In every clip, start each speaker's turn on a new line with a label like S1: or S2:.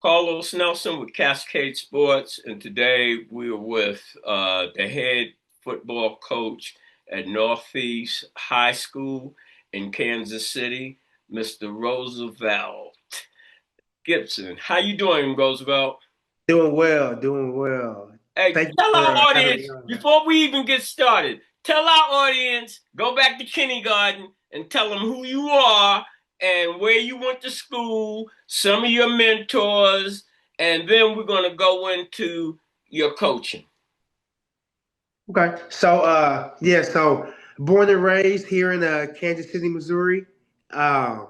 S1: Carlos Nelson with Cascade Sports, and today we are with the head football coach at Northeast High School in Kansas City, Mr. Roosevelt Gibson. How you doing, Roosevelt?
S2: Doing well, doing well.
S1: Hey,
S2: Thank you
S1: tell
S2: for
S1: our
S2: having me
S1: audience
S2: on.
S1: before we even get started. Tell our audience, go back to kindergarten and tell them who you are and where you went to school, some of your mentors, and then we're going to go into your coaching.
S2: Okay. So born and raised here in Kansas City, Missouri. Uh,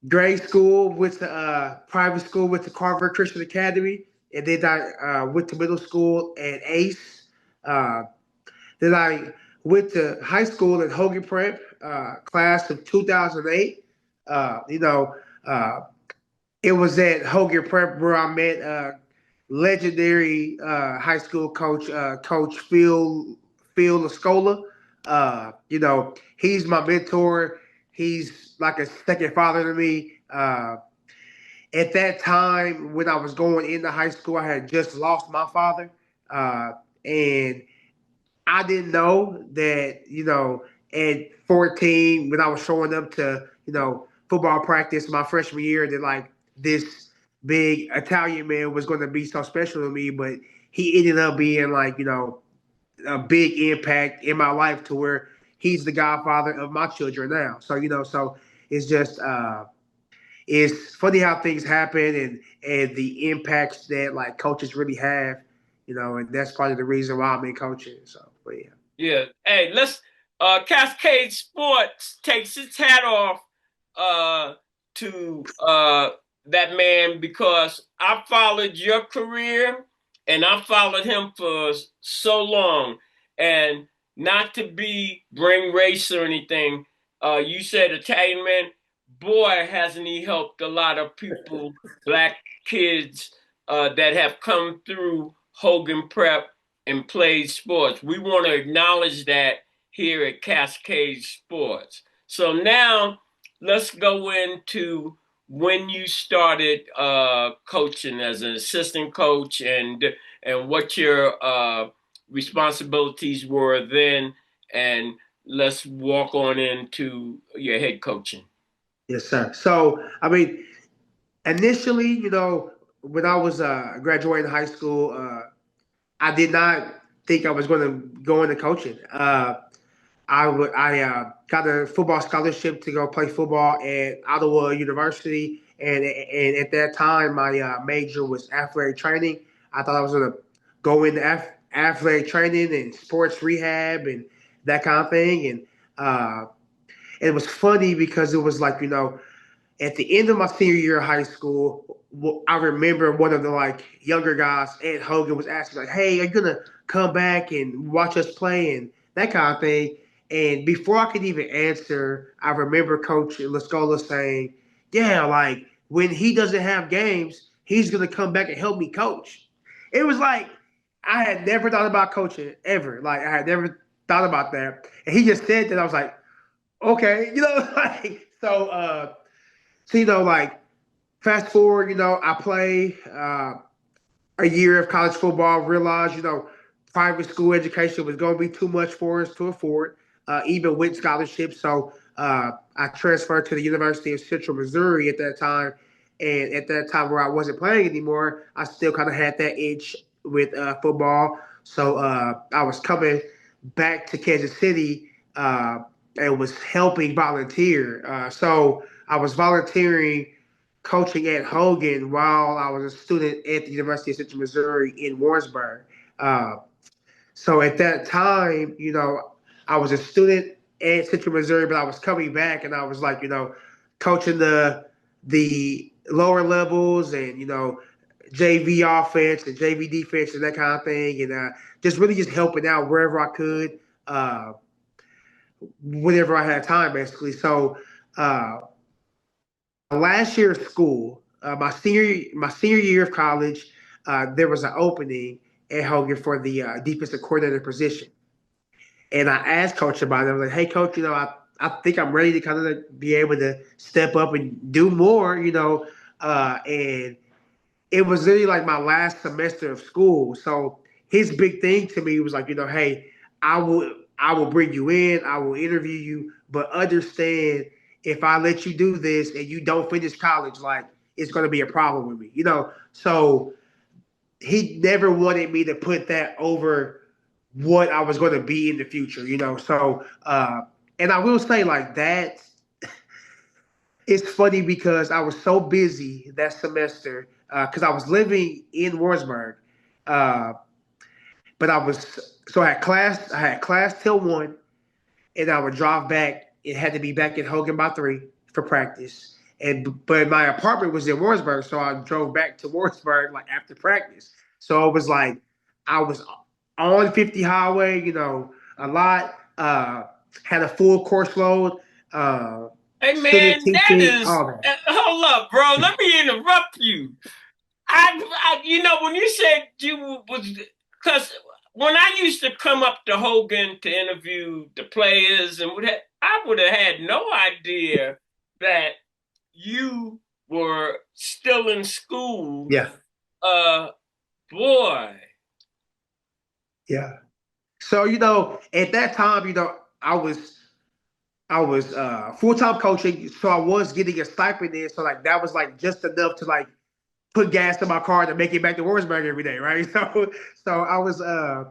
S2: Grade school with the private school with the Carver Christian Academy, and then I went to middle school at Ace. Uh, then I went to high school at Hogan Prep, class of 2008. Uh, you know, uh, it was at Hogan Prep where I met legendary high school coach, Coach Phil Lascuola. He's my mentor. He's like a second father to me. At that time, when I was going into high school, I had just lost my father, and I didn't know that, at 14, when I was showing up to, football practice my freshman year, that like this big Italian man was going to be so special to me, but he ended up being like, a big impact in my life to where he's the godfather of my children now. So it's just, it's funny how things happen and the impacts that like coaches really have, and that's part of the reason why I'm in coaching. So, but yeah.
S1: Yeah. Hey, let's Cascade Sports takes its hat off to that man because I followed your career and I followed him for so long. And not to be bring race or anything, you said Italian man, boy, hasn't he helped a lot of people, black kids that have come through Hogan Prep and played sports. We want to acknowledge that here at Cascade Sports. So now let's go into when you started coaching as an assistant coach and what your responsibilities were then, and let's walk on into your head coaching.
S2: Yes, sir. So, I mean, initially, when I was graduating high school, I did not think I was going to go into coaching. I got a football scholarship to go play football at Ottawa University, and at that time, my major was athletic training. I thought I was going to go into athletic training and sports rehab and that kind of thing. And it was funny because it was like, at the end of my senior year of high school, I remember one of the like younger guys, Ed Hogan, was asking like, "Hey, are you gonna come back and watch us play and that kind of thing?" And before I could even answer, I remember Coach Lascola saying, "Yeah, like when he doesn't have games, he's gonna come back and help me coach." It was like I had never thought about coaching ever. Like I had never thought about that, and he just said that. I was like, "Okay," like so. Like fast forward, I play a year of college football, realized, private school education was going to be too much for us to afford, even with scholarships. So I transferred to the University of Central Missouri at that time. And at that time where I wasn't playing anymore, I still kind of had that itch with football. So I was coming back to Kansas City and was helping volunteer. So I was volunteering coaching at Hogan while I was a student at the University of Central Missouri in Warrensburg. Uh, so at that time, I was a student at Central Missouri, but I was coming back and I was like, coaching the lower levels and JV offense and JV defense and that kind of thing, and just really just helping out wherever I could, whenever I had time, basically. So. Last year of school, my senior year of college, there was an opening at Hogan for the defensive coordinator position, and I asked Coach about it. I was like, "Hey, Coach, I think I'm ready to kind of like be able to step up and do more. and it was literally like my last semester of school. So his big thing to me was like, hey, I will bring you in, I will interview you, but understand if I let you do this and you don't finish college, like it's gonna be a problem with me. So he never wanted me to put that over what I was gonna be in the future. So and I will say like that it's funny because I was so busy that semester because I was living in Warrensburg, uh, but I had class till 1, and I would drive back. It had to be back in Hogan by 3 for practice, but my apartment was in Warrensburg, so I drove back to Warrensburg like after practice. So it was like I was on 50 highway, a lot. Had a full course load. Uh,
S1: Hey
S2: Student
S1: man, that
S2: teaching,
S1: is.
S2: all that.
S1: Hold up, bro. Let me interrupt you. When you said you was, because when I used to come up to Hogan to interview the players and I would have had no idea that you were still in school.
S2: Yeah,
S1: Uh, boy.
S2: yeah. So at that time, I was full time coaching, so I was getting a stipend there. So like that was like just enough to like put gas in my car to make it back to Warrensburg every day, right? So I was uh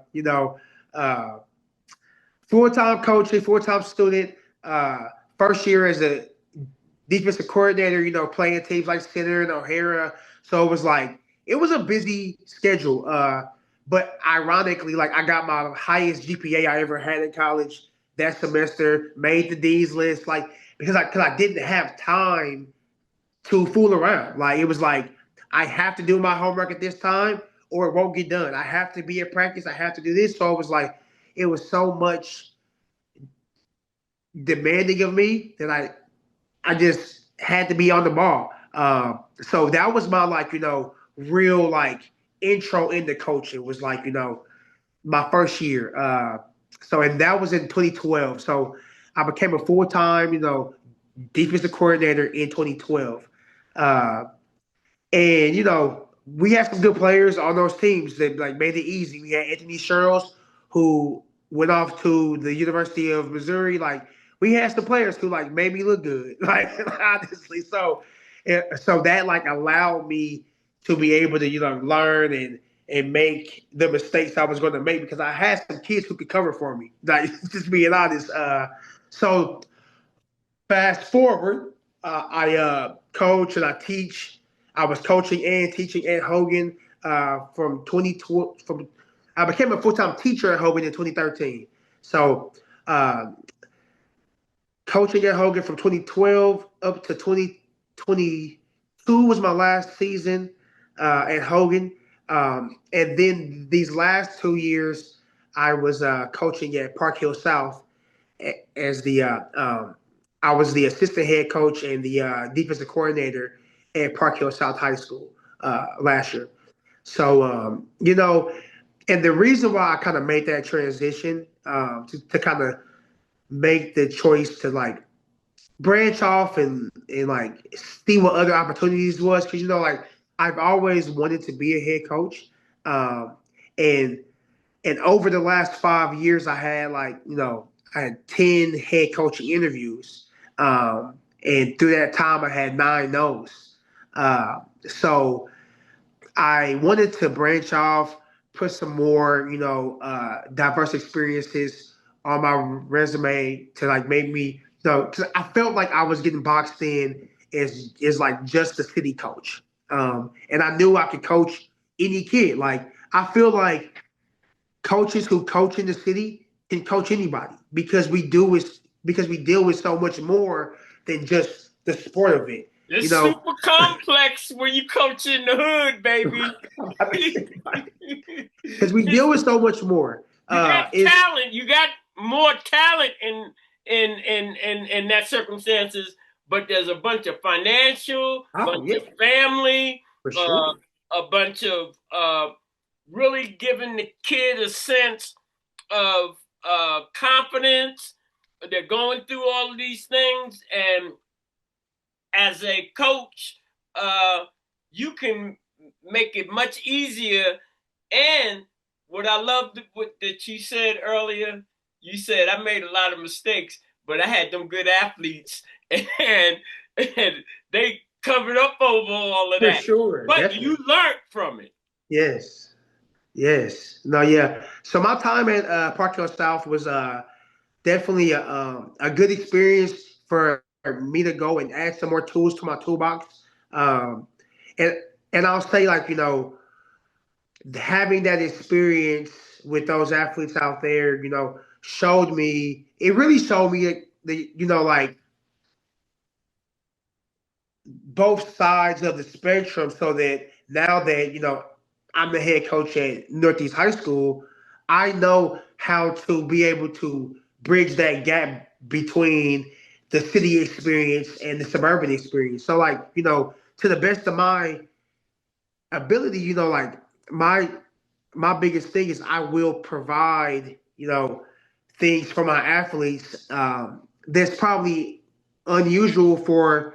S2: full time coaching, full time student. First year as a defensive coordinator, playing teams like Center and O'Hara. So it was a busy schedule. But ironically, like I got my highest GPA I ever had in college that semester, made the D's list, like because I didn't have time to fool around. Like it was like I have to do my homework at this time or it won't get done. I have to be at practice. I have to do this. So it was so much demanding of me that I just had to be on the ball. So that was my real intro into coaching was my first year. And that was in 2012. So I became a full time defensive coordinator in 2012. Uh, and we had some good players on those teams that made it easy. We had Anthony Sherrills, who went off to the University of Missouri. Like we had some players who made me look good. Like honestly, so that allowed me to be able to learn and make the mistakes I was going to make because I had some kids who could cover for me. Like just being honest. So fast forward, I coach and I teach. I was coaching and teaching at Hogan from 2012. I became a full time teacher at Hogan in 2013. So coaching at Hogan from 2012 up to 2022 was my last season at Hogan. And then these last 2 years, I was coaching at Park Hill South as I was the assistant head coach and the defensive coordinator at Park Hill South High School last year. So and the reason why I kind of made that transition to kind of make the choice to branch off and see what other opportunities was because I've always wanted to be a head coach, and over the last 5 years, I had 10 head coaching interviews. And through that time, I had 9 no's. So I wanted to branch off, put some more, diverse experiences on my resume to make me, because I felt like I was getting boxed in as just a city coach. And I knew I could coach any kid. Like I feel like coaches who coach in the city can coach anybody because we deal with so much more than just the sport of it.
S1: It's super complex when you coach in the hood, baby.
S2: Because we deal with so much more.
S1: You got
S2: It's
S1: talent. You got more talent in that circumstances, but there's a bunch of financial,
S2: oh
S1: bunch
S2: yeah,
S1: of family,
S2: for
S1: uh,
S2: sure.
S1: a bunch of really giving the kid a sense of confidence. They're going through all of these things, and as a coach, you can make it much easier. And what I loved that you said earlier, you said I made a lot of mistakes, but I had them good athletes, and, and they covered up over all of
S2: For
S1: that.
S2: sure,
S1: But you
S2: definitely.
S1: learned from it.
S2: Yes, yes. No, yeah. So my time at Parkdale South was definitely a good experience for me to go and add some more tools to my toolbox. Um, and and I'll say, like, having that experience with those athletes out there, showed me, it really showed me the, like, both sides of the spectrum, so that now that, I'm the head coach at Northeast High School, I know how to be able to bridge that gap between the city experience and the suburban experience. So, like, to the best of my ability, like, my biggest thing is I will provide, things for my athletes, that's probably unusual for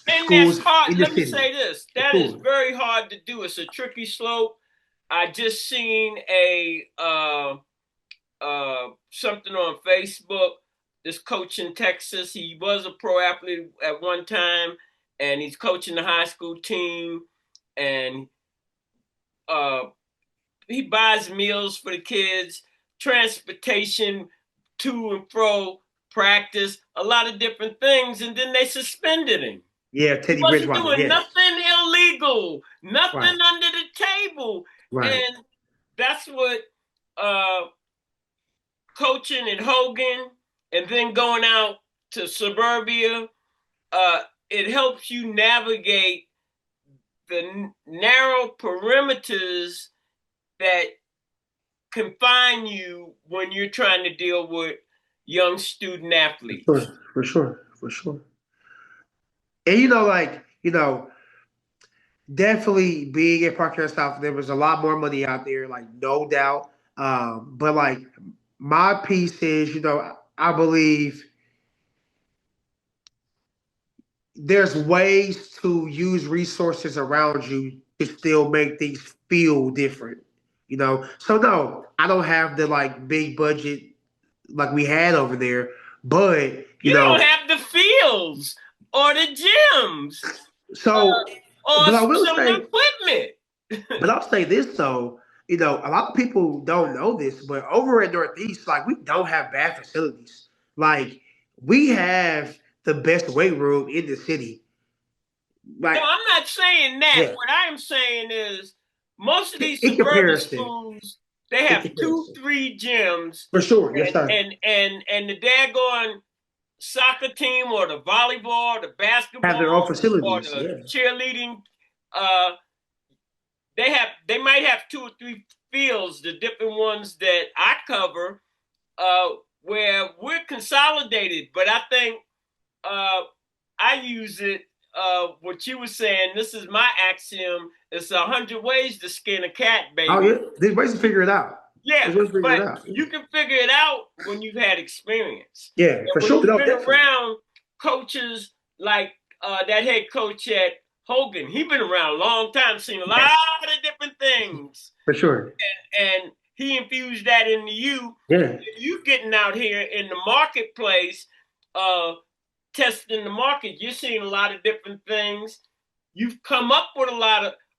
S1: And that's
S2: schools
S1: hard.
S2: in the
S1: Let me
S2: city.
S1: say this:
S2: For
S1: that is
S2: sure.
S1: very hard to do. It's a tricky slope. I just seen a something on Facebook. This coach in Texas, he was a pro athlete at one time, and he's coaching the high school team, and uh, he buys meals for the kids, transportation to and fro, practice, a lot of different things, and then they suspended him.
S2: Yeah,
S1: He
S2: Teddy
S1: wasn't
S2: Bridgewater.
S1: doing
S2: Yes.
S1: nothing illegal, nothing
S2: Right.
S1: under the table,
S2: Right.
S1: and that's what uh, coaching at Hogan and then going out to suburbia, uh, it helps you navigate the narrow perimeters that confine you when you're trying to deal with young student
S2: For
S1: athletes.
S2: sure. For sure. For sure. And like, definitely being at Parkdale South, there was a lot more money out there, like, no doubt. But, like, my piece is, I believe there's ways to use resources around you to still make things feel different. So no, I don't have the, like, big budget like we had over there, but
S1: You don't have the fields or the gyms
S2: so
S1: or
S2: but I will
S1: some
S2: say,
S1: equipment.
S2: but I'll say this though, a lot of people don't know this, but over at Northeast, like, we don't have bad facilities. Like, we have the best weight room in the city.
S1: No,
S2: Like,
S1: I'm not saying that.
S2: yeah,
S1: What I'm saying is most of these
S2: in
S1: suburban
S2: comparison,
S1: schools, they
S2: in
S1: have two,
S2: comparison,
S1: three gyms,
S2: for sure, yes
S1: and
S2: sir.
S1: the daggone soccer team or the volleyball or the
S2: Have
S1: basketball
S2: their own
S1: or
S2: facilities,
S1: the
S2: yeah.
S1: cheerleading, uh, they might have two or three fields, the different ones that I cover, uh, where we're consolidated. But I think uh, I use it. What you were saying, this is my axiom. It's 100 ways to skin a cat,
S2: Oh
S1: baby.
S2: yeah, there's ways to figure it out.
S1: Yeah,
S2: There's ways to figure it
S1: but
S2: out.
S1: you can figure it out when you've had experience.
S2: Yeah,
S1: And
S2: for
S1: when
S2: sure.
S1: you've
S2: No,
S1: been
S2: definitely.
S1: around coaches like that head coach at Hogan, he's been around a long time, seen a lot
S2: Yes,
S1: of different things.
S2: for sure.
S1: And he infused that into you.
S2: Yeah,
S1: You getting out here in the marketplace, uh, testing the market. You're seeing a lot of different things. You've come up with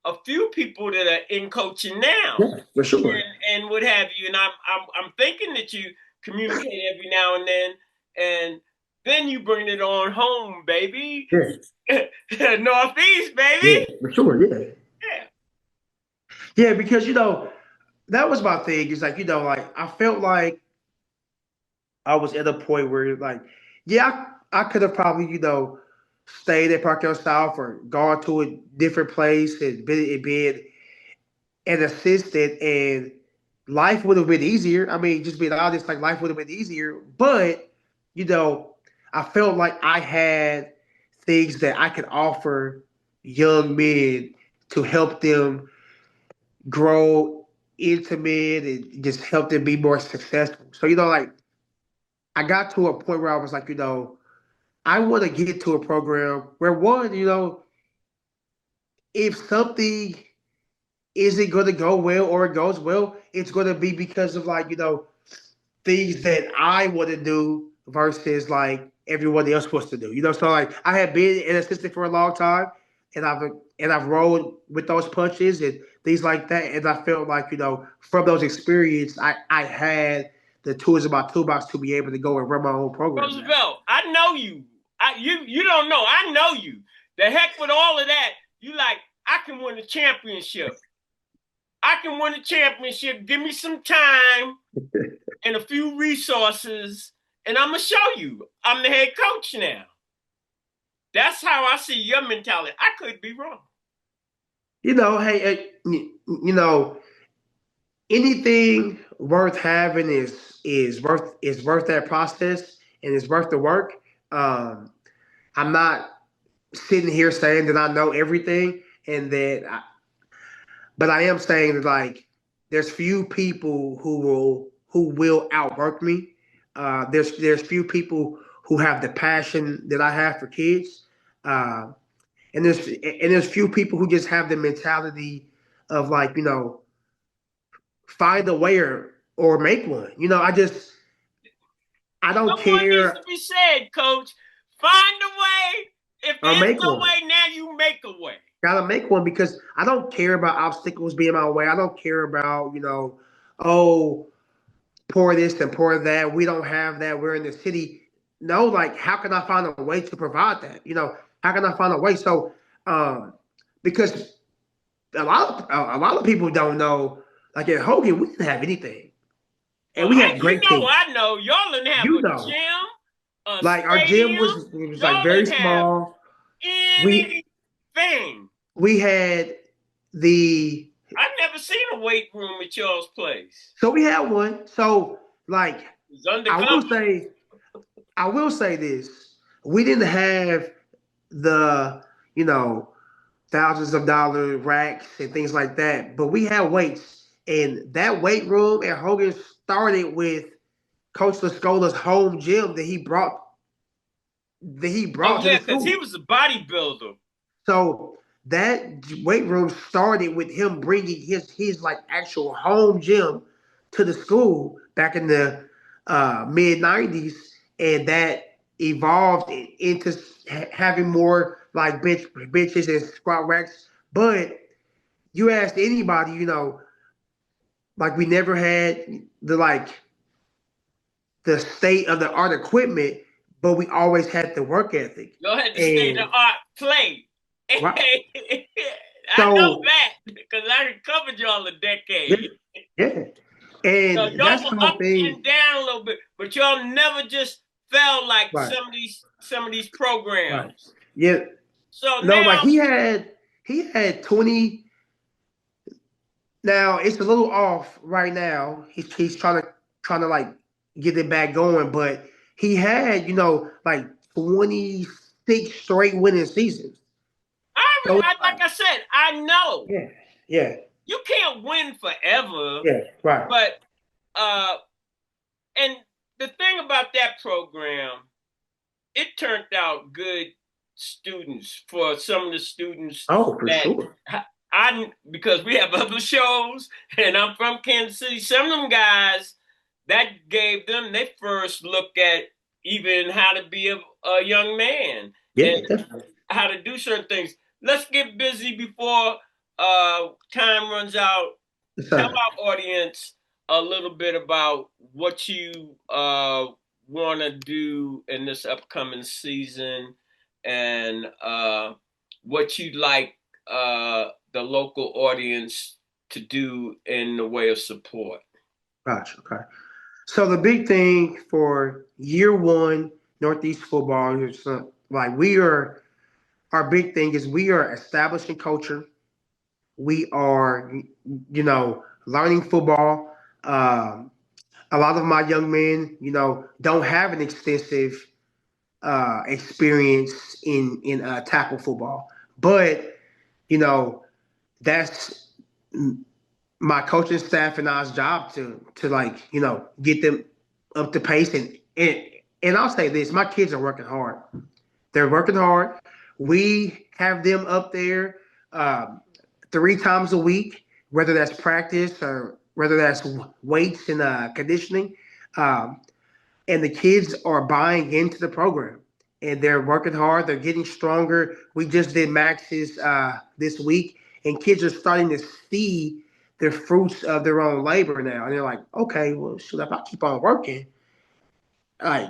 S1: a few people that are in coaching now,
S2: yeah, for sure.
S1: and what have you. And I'm thinking that you communicate every now and then you bring it on home, baby.
S2: Yeah,
S1: Northeast,
S2: yeah,
S1: baby.
S2: for sure. Yeah,
S1: Yeah.
S2: yeah, because that was my thing. Is like, like, I felt like I was at a point where, like, yeah, I could have probably, stayed at Parkdale South or gone to a different place and been an assistant, and life would have been easier. I mean, just being honest, like, life would have been easier. But, you know, I felt like I had things that I could offer young men to help them grow into men and just help them be more successful. So, like, I got to a point where I was like, I want to get to a program where one, if something isn't going to go well or it goes well, it's going to be because of things that I want to do versus like everyone else wants to do. So like I have been an assistant for a long time, and I've rolled with those punches and things like that, and I felt like from those experiences, I had the tools in my toolbox to be able to go and run my own program now.
S1: Roosevelt, I know you. You don't know. I know you. The heck with all of that. You like, I can win a championship. I can win a championship. Give me some time and a few resources, and I'm going to show you. I'm the head coach now. That's how I see your mentality. I could be wrong.
S2: Hey, anything worth having is worth that process and it's worth the work. I'm not sitting here saying that I know everything but I am saying that like there's few people who will outwork me. There's few people who have the passion that I have for kids, uh, and there's few people who just have the mentality of like find a way or make one. I don't
S1: Someone needs
S2: care
S1: to be said, coach. Find a way. If
S2: or
S1: there's
S2: make
S1: no
S2: one.
S1: way, now you make a way.
S2: Gotta make one because I don't care about obstacles being my way. I don't care about oh, pour this and pour that. We don't have that. We're in the city. No, like how can I find a way to provide that? How can I find a way? So, because a lot of people don't know. Like at Hogan, we didn't have anything,
S1: Well,
S2: and we had great teams.
S1: I know. Y'all didn't have
S2: You
S1: a
S2: know,
S1: gym, a
S2: like our gym
S1: stadium.
S2: was like
S1: Y'all
S2: very
S1: didn't have
S2: small. We
S1: anything.
S2: we had the
S1: I've never seen a weight room at y'all's place.
S2: so we had one. So like
S1: It's
S2: I
S1: undercover.
S2: will say I will say this. We didn't have the, thousands of dollar racks and things like that, but we had weights. And that weight room at Hogan started with Coach Lascuola's home gym that he brought
S1: Oh
S2: to the
S1: yeah, because he
S2: school.
S1: was a bodybuilder.
S2: So that weight room started with him bringing his like actual home gym to the school back in the mid 90s, and that evolved into having more like benches and squat racks. But you ask anybody, like we never had the state of the art equipment, but we always had the work ethic.
S1: Y'all had the state of
S2: And
S1: art play.
S2: right,
S1: I know
S2: so
S1: that because I covered y'all a
S2: yeah,
S1: decade.
S2: yeah.
S1: So
S2: And
S1: y'all
S2: that's
S1: were
S2: the whole
S1: up and
S2: thing.
S1: down a little bit, but y'all never just felt like
S2: Right,
S1: some of these
S2: right.
S1: programs.
S2: Yeah.
S1: So
S2: No, like
S1: now,
S2: he had 20. Now it's a little off right now. He's trying to like get it back going, but he had, like 26 straight winning seasons. So it's
S1: like
S2: like,
S1: I said, I know
S2: yeah, yeah,
S1: you can't win forever,
S2: yeah, right.
S1: but uh, and the thing about that program, it turned out good students for some of the students
S2: Oh, for
S1: that
S2: sure.
S1: because we have other shows and I'm from Kansas City. Some of them guys that gave them their first look at even how to be a young man
S2: Yeah,
S1: and
S2: definitely.
S1: how to do certain things. Let's get busy before time runs out.
S2: Yes,
S1: Tell
S2: sir.
S1: our audience a little bit about what you want to do in this upcoming season and what you'd like the local audience to do in the way of support.
S2: Gotcha. Okay. So the big thing for year one Northeast football is like our big thing is we are establishing culture. We are, learning football. A lot of my young men, don't have an extensive experience in tackle football, but you know that's my coaching staff and I's job to like get them up to pace and I'll say this: my kids are working hard. They're working hard. We have them up there um, 3 times a week, whether that's practice or whether that's weights and conditioning. Um, and the kids are buying into the program and they're working hard. They're getting stronger. We just did Max's this week, and kids are starting to see the fruits of their own labor now. And they're like, okay, well, shoot, if I keep on working, like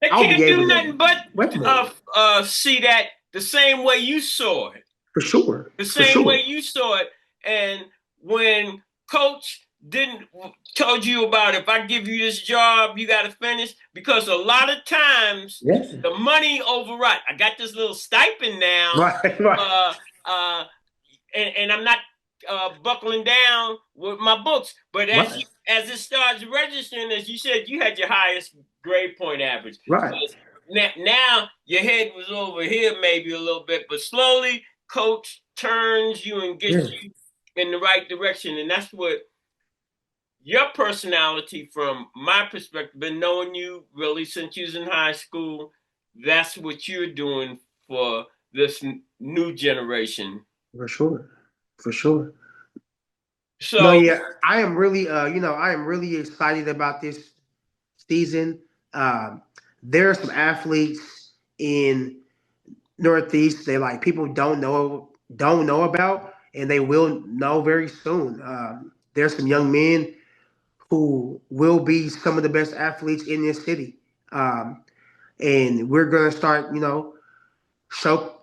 S1: They
S2: I'll be
S1: can't
S2: able
S1: do
S2: to
S1: nothing but
S2: work more.
S1: see that the same way you saw it.
S2: For sure.
S1: The
S2: For
S1: same way
S2: sure.
S1: you saw it. And when coach didn't told you about, if I give you this job, you got to finish, because a lot of times
S2: Yes.
S1: the money override. I got this little stipend now,
S2: Right. Right.
S1: uh, and I'm not buckling down with my books. But
S2: Right.
S1: as it starts registering, as you said, you had your highest grade point average.
S2: Right.
S1: Now your head was over here maybe a little bit, but slowly coach turns you and gets
S2: Yes.
S1: you in the right direction. And that's what your personality, from my perspective, been knowing you really since you was in high school, that's what you're doing for this new generation.
S2: For sure. For sure. No,
S1: So
S2: yeah, I am really, I am really excited about this season. Um, there are some athletes in Northeast that like people don't know about, and they will know very soon. There's some young men who will be some of the best athletes in this city, and we're gonna start, show,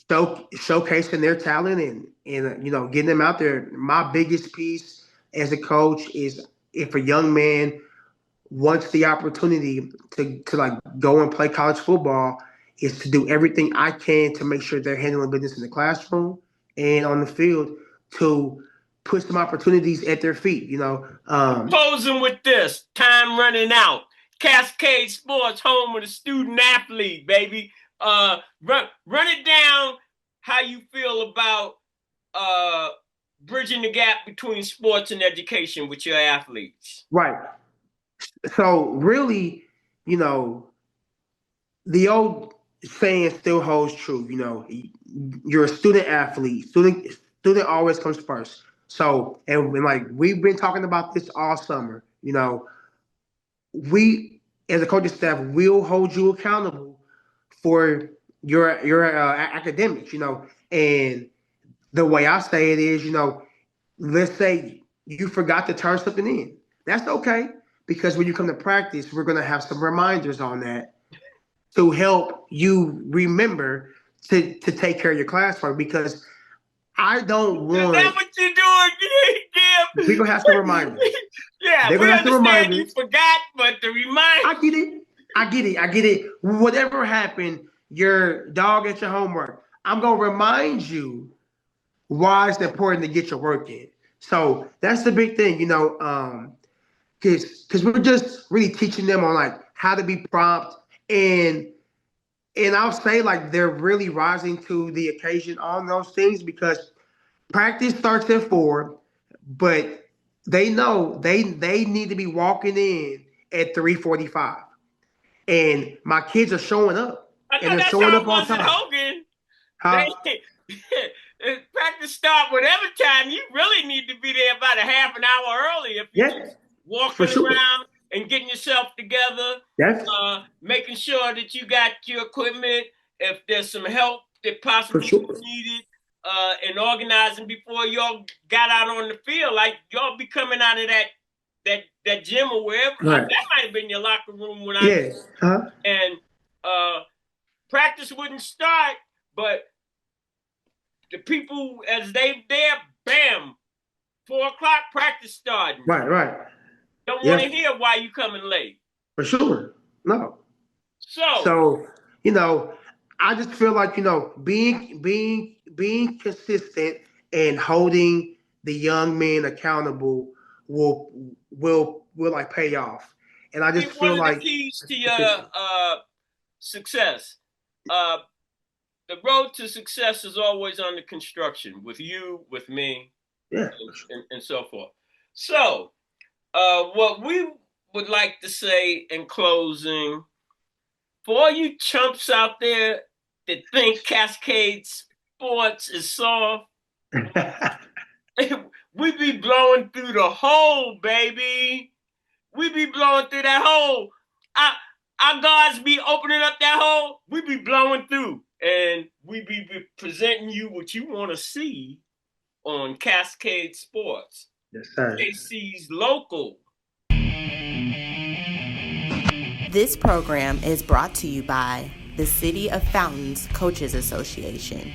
S2: showcasing their talent and getting them out there. My biggest piece as a coach is if a young man wants the opportunity to like go and play college football, is to do everything I can to make sure they're handling business in the classroom and on the field to put some opportunities at their feet.
S1: closing with this, time running out. Cascade Sports, home of the student athlete, baby. Run it down how you feel about uh, bridging the gap between sports and education with your athletes.
S2: Right. So really, you know, the old saying still holds true. You're a student athlete. Student always comes first. So and like we've been talking about this all summer. We as a coaching staff will hold you accountable for your academics. And the way I say it is, let's say you forgot to turn something in. That's okay because when you come to practice, we're gonna have some reminders on that to help you remember to take care of your classwork because I don't
S1: Is that
S2: want
S1: what you're doing,
S2: we're
S1: Gib?
S2: gonna have some reminders.
S1: Yeah,
S2: They're
S1: we
S2: gonna have some
S1: understand you
S2: reminders.
S1: forgot, but the reminder.
S2: I get it. I get it. I get it. Whatever happened, your dog at your homework. I'm gonna remind you why it's important to get your work in. So that's the big thing, because we're just really teaching them on like how to be prompt and I'll say like they're really rising to the occasion on those things because practice starts at 4, but they know they need to be walking in at 3:45, and my kids are showing up
S1: I
S2: and
S1: thought
S2: they're
S1: that's
S2: showing
S1: how
S2: up
S1: it
S2: on
S1: was at
S2: time.
S1: Hogan.
S2: Huh?
S1: They practice start whatever time. You really need to be there about a half an hour early if you're
S2: Yes,
S1: just
S2: for
S1: walking
S2: sure.
S1: around and getting yourself together,
S2: That's
S1: making sure that you got your equipment. If there's some help that
S2: for
S1: possibly
S2: sure.
S1: needed in organizing before y'all got out on the field, like y'all be coming out of that gym or wherever.
S2: Right.
S1: That might have been your locker room when I
S2: Yes. Huh?
S1: and practice wouldn't start, but the people as they there, bam, 4 o'clock practice starting.
S2: Right. Right.
S1: Don't want to
S2: Yep.
S1: hear why you coming late.
S2: For sure. No.
S1: So
S2: So, you know, I just feel like, being consistent and holding the young men accountable will will like pay off. And I just
S1: one
S2: feel
S1: of the
S2: like
S1: keys to your
S2: consistent.
S1: success, uh, the road to success is always under construction with you, with me,
S2: Yeah.
S1: and so forth. So, what we would like to say in closing For all you chumps out there that think Cascade Sports is soft, we be blowing through the hole, baby. We be blowing through that hole. Our guards be opening up that hole. We be blowing through. And we be presenting you what you want to see on Cascade Sports.
S2: Yes, sir.
S1: KC's local.
S3: This program is brought to you by the City of Fountains Coaches Association.